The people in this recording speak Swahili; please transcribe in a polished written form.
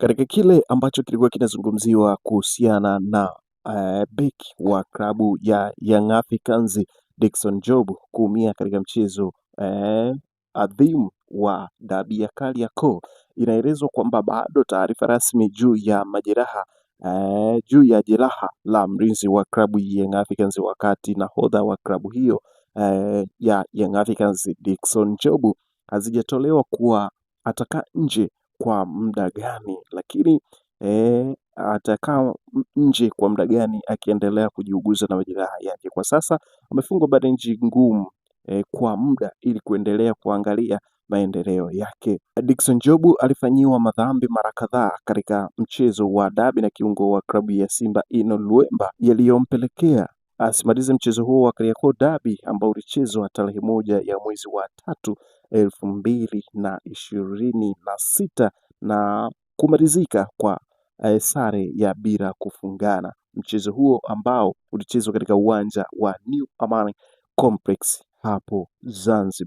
Katika kile ambacho kilikuwa kinazungumziwa kuhusiana na beki wa klabu ya Young Africans Dickson Job kuumia katika mchezo adhimu wa dabi ya Kariakoo, inaelezwa kwamba bado taarifa rasmi juu ya jeraha la mlinzi wa klabu ya Young Africans, wakati nahodha wa klabu hiyo ya Young Africans Dickson Job hazijatolewa kuwa atakaa nje kwa muda gani, lakini atakaa nje kwa muda gani akiendelea kujiuguza na majeraha yake. Kwa sasa amefungwa bandeji ngumu kwa muda ili kuendelea kuangalia maendeleo yake. Dickson Job alifanyiwa madhambi mara kadhaa katika mchezo wa dabi na kiungo wa klabu ya Simba Ino Luemba, yaliyompelekea asimalize mchezo huo wa Kariakoo dabi ambao ulichezwa tarehe 1 ya mwezi wa 3 2026 na kumalizika kwa sare ya bila kufungana. Mchezo huo ambao ulichezwa katika uwanja wa New Amani Complex hapo Zanzibar.